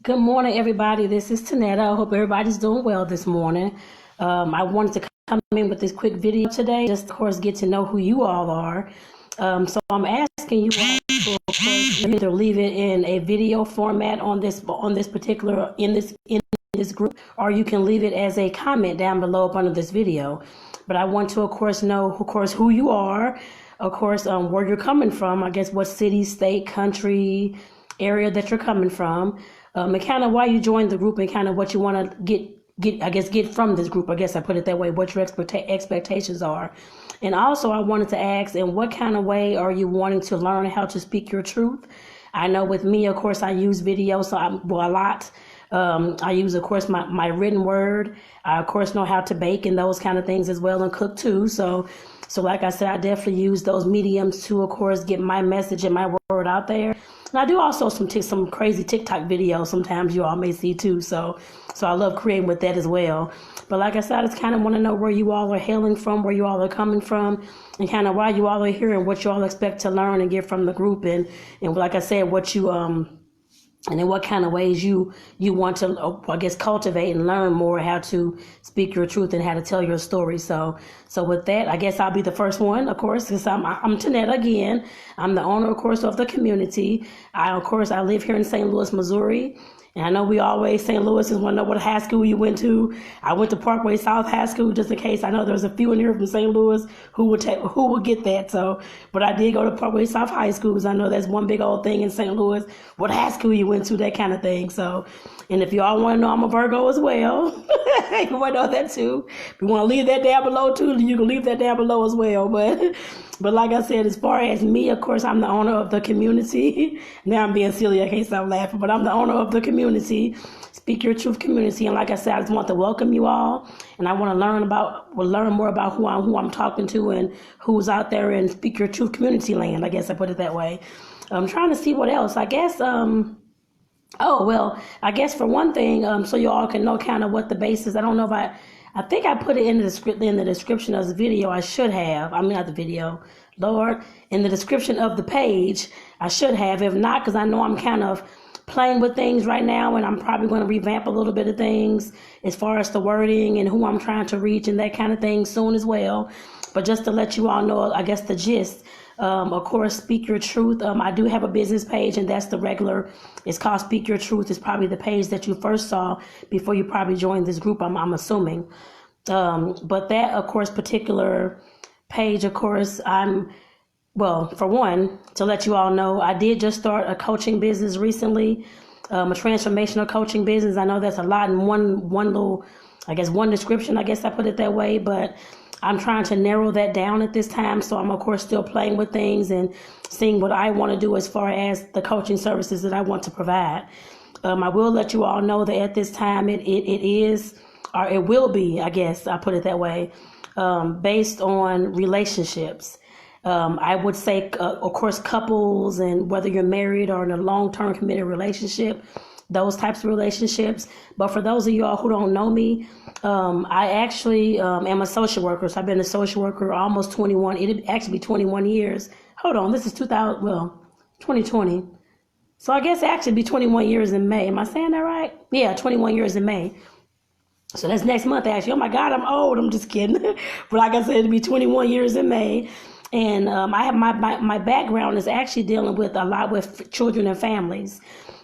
Good morning, everybody. This is Tonetta. I hope everybody's doing well this morning. I wanted to come in with this quick video today, just of course get to know who you all are. So I'm asking you all to, of course, either leave it in a video format on this particular in this group, or you can leave it as a comment down below up under this video. But I want to, of course, know, of course, who you are, of course, where you're coming from. I guess what city, state, country, area that you're coming from, and kind of why you joined the group and kind of what you want to get from this group. I guess I put it that way, what your expectations are. And also I wanted to ask, in what kind of way are you wanting to learn how to speak your truth? I know with me, of course, I use video, so a lot. I use, of course, my written word. I, of course, know how to bake and those kind of things as well, and cook too. So like I said, I definitely use those mediums to, of course, get my message and my word out there. And I do also some crazy TikTok videos sometimes you all may see too. So I love creating with that as well. But like I said, I just kind of want to know where you all are hailing from, where you all are coming from, and kind of why you all are here and what you all expect to learn and get from the group. And like I said, what you and in what kind of ways you want to, I guess, cultivate and learn more how to speak your truth and how to tell your story. So with that, I guess I'll be the first one, of course, because I'm Tonetta again. I'm the owner, of course, of the community. I live here in St. Louis, Missouri. And I know we always, St. Louis is want to know what high school you went to. I went to Parkway South High School, just in case. I know there's a few in here from St. Louis who will get that. So, but I did go to Parkway South High School, because I know that's one big old thing in St. Louis. What high school you went to, that kind of thing. So, and if y'all want to know, I'm a Virgo as well. You want to know that too. If you want to leave that down below too, you can leave that down below as well. But like I said, as far as me, of course, I'm the owner of the community. Now I'm being silly, I can't stop laughing, but I'm the owner of the community, Speak Your Truth community. And like I said, I just want to welcome you all, and I want to learn more about who I'm talking to and who's out there in Speak Your Truth community land. I guess I put it that way. I'm trying to see what else. I guess I guess for one thing, so you all can know kind of what the base is. I don't know if I think I put it in the description of the video. I should have. I mean, not the video. Lord, in the description of the page, I should have. If not, because I know I'm kind of playing with things right now, and I'm probably going to revamp a little bit of things as far as the wording and who I'm trying to reach and that kind of thing soon as well. But just to let you all know, I guess the gist. Of course, Speak Your Truth. I do have a business page, and that's the regular. It's called Speak Your Truth. It's probably the page that you first saw before you probably joined this group, I'm assuming. But that, of course, particular page, of course, for one, to let you all know, I did just start a coaching business recently, a transformational coaching business. I know that's a lot in one little, I guess, one description, I guess I put it that way, but I'm trying to narrow that down at this time. So I'm, of course, still playing with things and seeing what I want to do as far as the coaching services that I want to provide. I will let you all know that at this time it is, or it will be, I guess I put it that way, based on relationships. I would say, of course, couples, and whether you're married or in a long-term committed relationship, those types of relationships. But for those of y'all who don't know me, I actually am a social worker. So I've been a social worker almost 21. It'd actually be 21 years. Hold on, this is 2020. So I guess it actually be 21 years in May. Am I saying that right? Yeah, 21 years in May. So that's next month, actually. Oh my God, I'm old. I'm just kidding. But like I said, it'll be 21 years in May. And I have my background is actually dealing with a lot with children and families.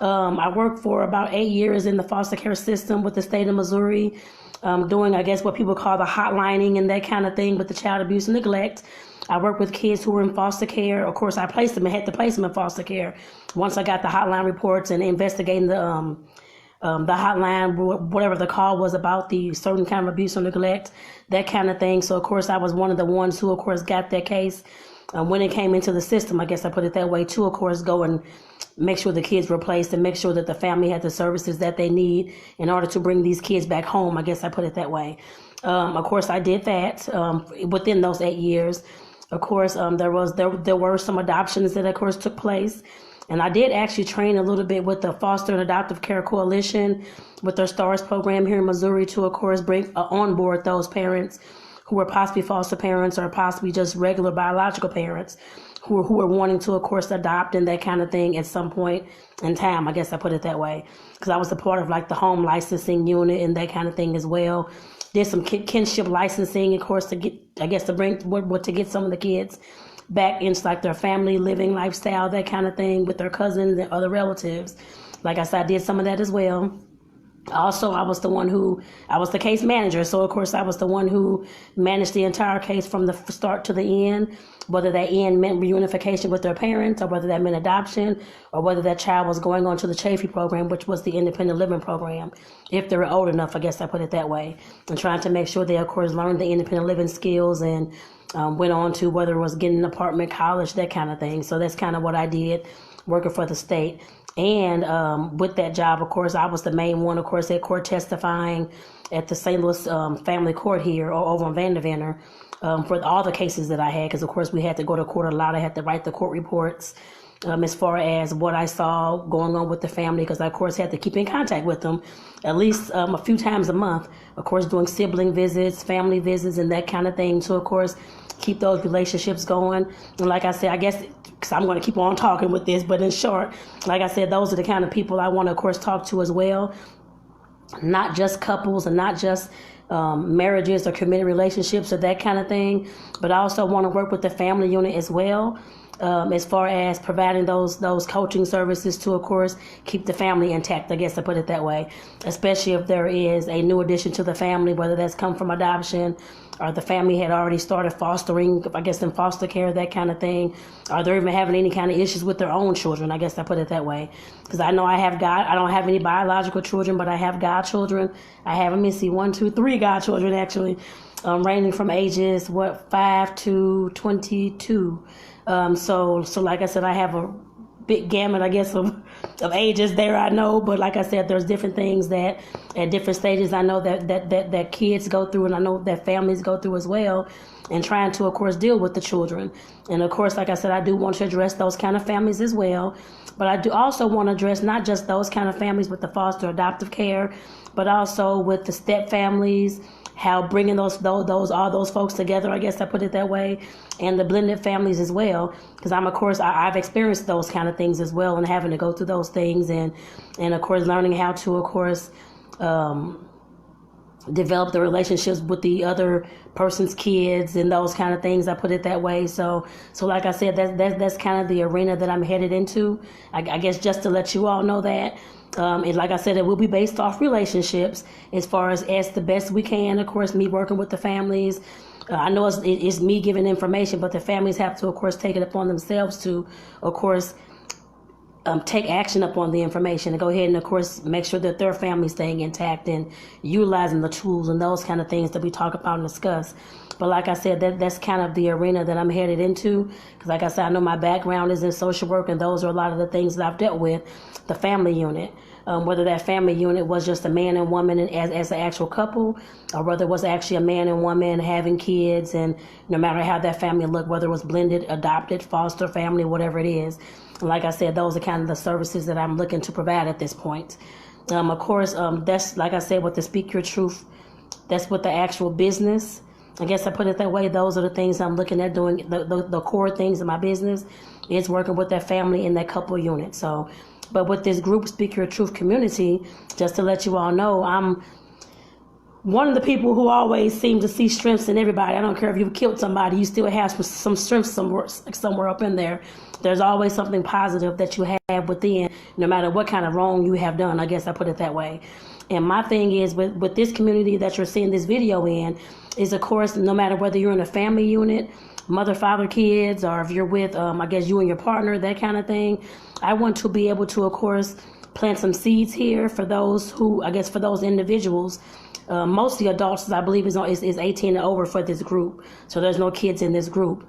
I worked for about 8 years in the foster care system with the state of Missouri, doing, I guess, what people call the hotlining and that kind of thing with the child abuse and neglect. I worked with kids who were in foster care. Of course, I had to place them in foster care once I got the hotline reports and investigating the hotline, whatever the call was about the certain kind of abuse or neglect, that kind of thing. So, of course, I was one of the ones who, of course, got that case when it came into the system. I guess I put it that way, to, of course, go and make sure the kids were placed and make sure that the family had the services that they need in order to bring these kids back home. I guess I put it that way. Of course, I did that within those 8 years. Of course, there were some adoptions that, of course, took place. And I did actually train a little bit with the Foster and Adoptive Care Coalition with their STARS program here in Missouri to, of course, bring on board those parents who were possibly foster parents or possibly just regular biological parents. who are wanting to, of course, adopt and that kind of thing at some point in time. I guess I put it that way, because I was a part of like the home licensing unit and that kind of thing as well. Did some kinship licensing, of course, to get, I guess, to bring to get some of the kids back into like their family living lifestyle, that kind of thing, with their cousins and other relatives. Like I said, I did some of that as well. Also, I was the case manager. So, of course, I was the one who managed the entire case from the start to the end, whether that end meant reunification with their parents, or whether that meant adoption, or whether that child was going on to the Chafee program, which was the independent living program, if they were old enough, I guess I put it that way, and trying to make sure they, of course, learned the independent living skills and went on to whether it was getting an apartment, college, that kind of thing. So that's kind of what I did, working for the state. And with that job, of course, I was the main one, of course, at court testifying at the St. Louis Family Court here, or over in Vanderveer, for all the cases that I had, because, of course, we had to go to court a lot. I had to write the court reports as far as what I saw going on with the family, because I, of course, had to keep in contact with them at least a few times a month, of course, doing sibling visits, family visits, and that kind of thing. So, of course, keep those relationships going. And like I said, I guess, because I'm going to keep on talking with this, but in short, like I said, those are the kind of people I want to, of course, talk to as well. Not just couples and not just marriages or committed relationships or that kind of thing, but I also want to work with the family unit as well, as far as providing those coaching services to, of course, keep the family intact, I guess I put it that way, especially if there is a new addition to the family, whether that's come from adoption, or the family had already started fostering, I guess, in foster care, that kind of thing, or they're even having any kind of issues with their own children, I guess I put it that way. Because I know I don't have any biological children, but I have godchildren. I have, 3 godchildren, actually, ranging from ages, 5 to 22. So like I said, I have a big gamut, I guess, of ages there, I know. But like I said, there's different things that at different stages I know that kids go through, and I know that families go through as well, and trying to, of course, deal with the children. And of course, like I said, I do want to address those kind of families as well. But I do also want to address not just those kind of families with the foster adoptive care, but also with the step families, how bringing all those folks together, I guess I put it that way, and the blended families as well, because I've experienced those kind of things as well, and having to go through those things, and of course learning how to, of course, develop the relationships with the other person's kids and those kind of things. I put it that way. So like I said, that's kind of the arena that I'm headed into. I guess just to let you all know that. And like I said, it will be based off relationships as far as the best we can. Of course, me working with the families. I know it's me giving information, but the families have to, of course, take it upon themselves to, of course, take action upon the information and go ahead and, of course, make sure that their family's staying intact and utilizing the tools and those kind of things that we talk about and discuss. But like I said, that's kind of the arena that I'm headed into, because like I said, I know my background is in social work, and those are a lot of the things that I've dealt with, the family unit. Whether that family unit was just a man and woman as an actual couple, or whether it was actually a man and woman having kids, and no matter how that family looked, whether it was blended, adopted, foster family, whatever it is. And like I said, those are kind of the services that I'm looking to provide at this point. Of course, that's, like I said, with the Speak Your Truth, that's with the actual business. I guess I put it that way. Those are the things I'm looking at doing. The core things in my business is working with that family in that couple unit. So, but with this group, Speak Your Truth community, just to let you all know, I'm one of the people who always seem to see strengths in everybody. I don't care if you've killed somebody, you still have some strengths somewhere up in there. There's always something positive that you have within, no matter what kind of wrong you have done. I guess I put it that way. And my thing is, with this community that you're seeing this video in, is, of course, no matter whether you're in a family unit, mother, father, kids, or if you're with, I guess, you and your partner, that kind of thing, I want to be able to, of course, plant some seeds here for those who, I guess, for those individuals. Mostly adults, I believe, is 18 and over for this group. So there's no kids in this group.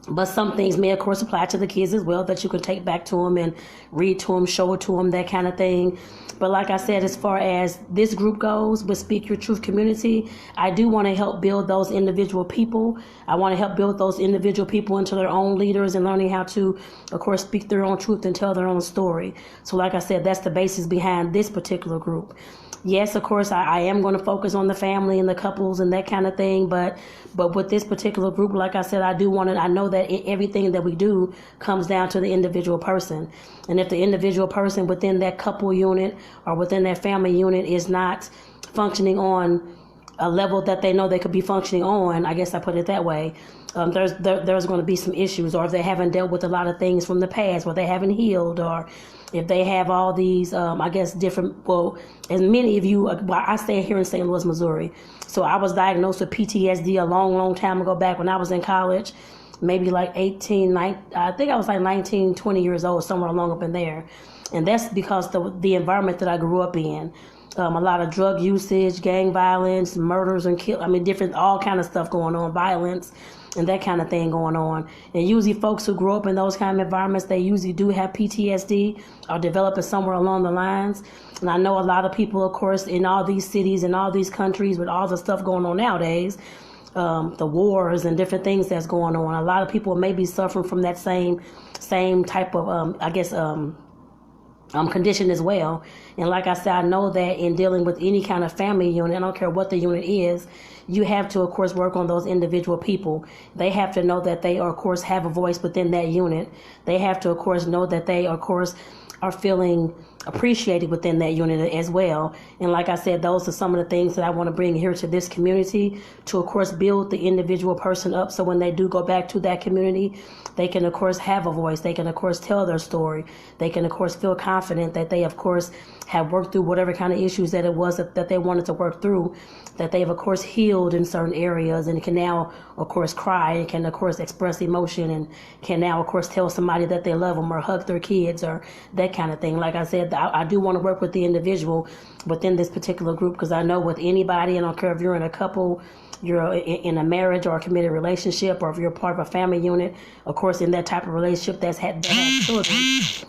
But some things may, of course, apply to the kids as well, that you can take back to them and read to them, show it to them, that kind of thing. But like I said, as far as this group goes with Speak Your Truth community, I do want to help build those individual people. I want to help build those individual people into their own leaders and learning how to, of course, speak their own truth and tell their own story. So like I said, that's the basis behind this particular group. Yes, of course, I am going to focus on the family and the couples and that kind of thing. But with this particular group, like I said, I do want to. I know that everything that we do comes down to the individual person, and if the individual person within that couple unit or within that family unit is not functioning on a level that they know they could be functioning on, I guess I put it that way. There's going to be some issues, or if they haven't dealt with a lot of things from the past, or they haven't healed, or if they have all these, I guess, different, well, as many of you, I stay here in St. Louis, Missouri. So I was diagnosed with PTSD a long, long time ago, back when I was in college, maybe like 18, 19, I think I was like 19, 20 years old, somewhere along up in there. And that's because the environment that I grew up in. A lot of drug usage, gang violence, murders and different, all kind of stuff going on, violence and that kind of thing going on. And usually folks who grow up in those kind of environments, they usually do have PTSD or develop it somewhere along the lines. And I know a lot of people, of course, in all these cities and all these countries with all the stuff going on nowadays, the wars and different things that's going on, a lot of people may be suffering from that same type of, condition as well. And like I said, I know that in dealing with any kind of family unit, I don't care what the unit is, you have to, of course, work on those individual people. They have to know that they, of course, have a voice within that unit. They have to, of course, know that they, of course, are feeling appreciated within that unit as well. And like I said, those are some of the things that I want to bring here to this community to, of course, build the individual person up, so when they do go back to that community, they can, of course, have a voice. They can, of course, tell their story. They can, of course, feel confident that they, of course, have worked through whatever kind of issues that it was that they wanted to work through, that they've, of course, healed in certain areas, and can now, of course, cry, and can, of course, express emotion, and can now, of course, tell somebody that they love them or hug their kids or that kind of thing. Like I said, I do want to work with the individual within this particular group, because I know with anybody, I don't care if you're in a couple, you're in a marriage or a committed relationship, or if you're part of a family unit, of course, in that type of relationship that has children,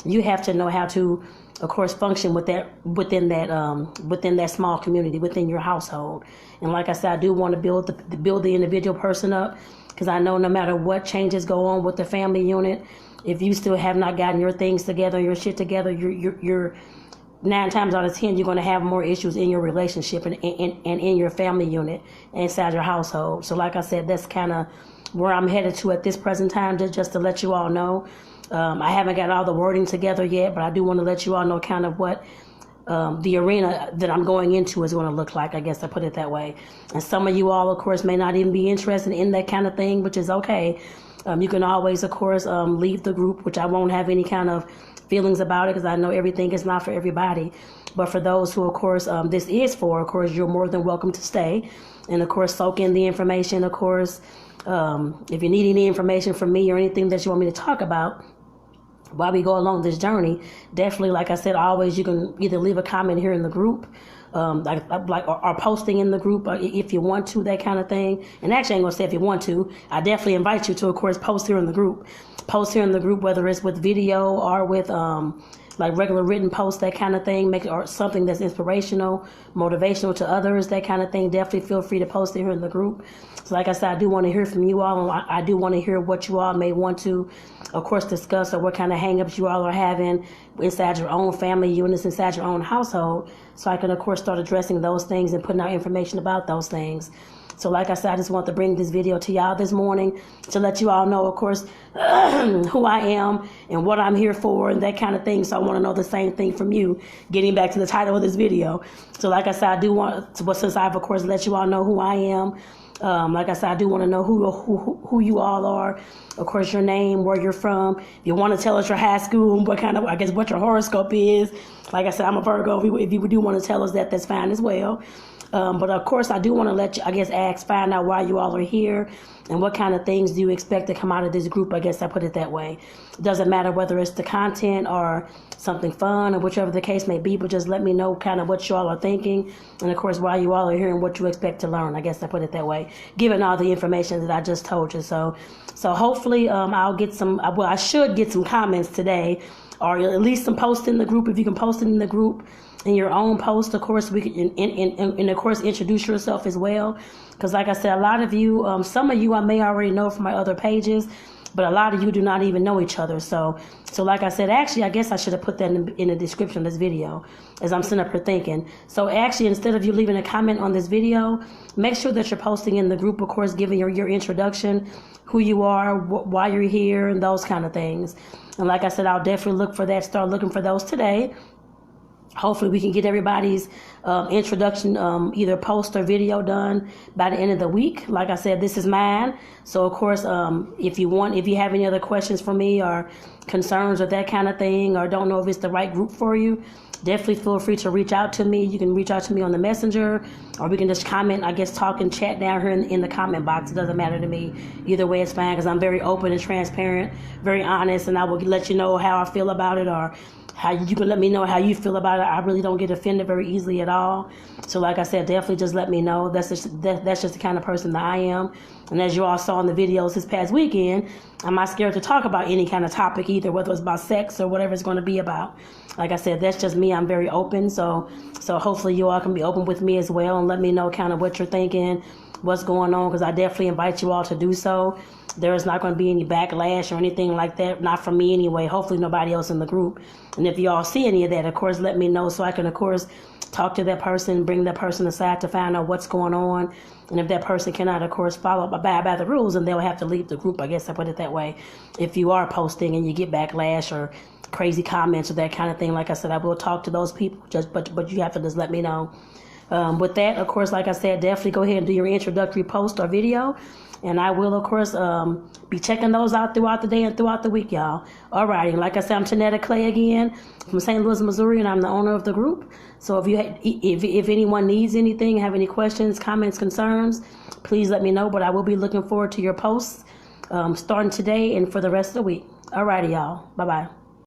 you have to know how to, of course, function within that small community, within your household. And like I said, I do want to build the individual person up, because I know no matter what changes go on with the family unit, if you still have not gotten your things together, your shit together, you're 9 times out of 10, you're going to have more issues in your relationship and in your family unit, inside your household. So like I said, that's kind of where I'm headed to at this present time, just to let you all know. I haven't got all the wording together yet, but I do want to let you all know kind of what the arena that I'm going into is going to look like, I guess I put it that way. And some of you all, of course, may not even be interested in that kind of thing, which is okay. You can always, of course, leave the group, which I won't have any kind of feelings about it, because I know everything is not for everybody. But for those who, of course, this is for, of course, you're more than welcome to stay. And, of course, soak in the information, of course. If you need any information from me or anything that you want me to talk about while we go along this journey, definitely, like I said, always you can either leave a comment here in the group, or posting in the group, if you want to, that kind of thing. And actually, I ain't gonna say if you want to. I definitely invite you to, of course, post here in the group. Post here in the group, whether it's with video or with like regular written posts, that kind of thing, or something that's inspirational, motivational to others, that kind of thing. Definitely feel free to post it here in the group. So like I said, I do want to hear from you all, and I do want to hear what you all may want to, of course, discuss, or what kind of hang-ups you all are having inside your own family units, inside your own household, so I can, of course, start addressing those things and putting out information about those things. So like I said, I just want to bring this video to y'all this morning to let you all know, of course, who I am and what I'm here for and that kind of thing. So I want to know the same thing from you, getting back to the title of this video. So like I said, I do want to, since I've, of course, let you all know who I am, like I said, I do want to know who you all are. Of course, your name, where you're from. If you want to tell us your high school, what kind of, I guess, what your horoscope is. Like I said, I'm a Virgo. If you do want to tell us that, that's fine as well. But of course, I do want to let you, I guess, find out why you all are here and what kind of things do you expect to come out of this group. I guess I put it that way. It doesn't matter whether it's the content or something fun or whichever the case may be, but just let me know kind of what you all are thinking. And of course, why you all are here and what you expect to learn. I guess I put it that way, given all the information that I just told you. So hopefully I'll get I should get some comments today, or at least some posts in the group. If you can post it in the group, in your own post, of course, we can, and of course, introduce yourself as well. Because like I said, a lot of you, some of you I may already know from my other pages, but a lot of you do not even know each other. So like I said, actually, I guess I should have put that in the description of this video as I'm sitting up here thinking. So actually, instead of you leaving a comment on this video, make sure that you're posting in the group, of course, giving your introduction, who you are, why you're here, and those kind of things. And like I said, I'll definitely look for that, start looking for those today. Hopefully we can get everybody's introduction, either post or video done by the end of the week. Like I said, this is mine. So of course, if you have any other questions for me or concerns or that kind of thing, or don't know if it's the right group for you, definitely feel free to reach out to me. You can reach out to me on the messenger, or we can just comment, I guess, talk and chat down here in the comment box. It doesn't matter to me. Either way, it's fine, because I'm very open and transparent, very honest, and I will let you know how I feel about it, or how you can let me know how you feel about it. I really don't get offended very easily at all. So like I said, definitely just let me know. That's just the kind of person that I am. And as you all saw in the videos this past weekend, I'm not scared to talk about any kind of topic either, whether it's about sex or whatever it's going to be about. Like I said, that's just me. I'm very open. So hopefully you all can be open with me as well and let me know kind of what you're thinking, what's going on, because I definitely invite you all to do so. There is not going to be any backlash or anything like that, not from me anyway, hopefully nobody else in the group. And if you all see any of that, of course, let me know so I can, of course, talk to that person, bring that person aside to find out what's going on. And if that person cannot, of course, abide by the rules, and they'll have to leave the group, I guess I put it that way. If you are posting and you get backlash or crazy comments or that kind of thing, like I said, I will talk to those people, but you have to just let me know. With that, of course, like I said, definitely go ahead and do your introductory post or video. And I will, of course, be checking those out throughout the day and throughout the week, y'all. All righty. Like I said, I'm Tonetta Clay again from St. Louis, Missouri, and I'm the owner of the group. So if anyone needs anything, have any questions, comments, concerns, please let me know. But I will be looking forward to your posts starting today and for the rest of the week. All righty, y'all. Bye-bye.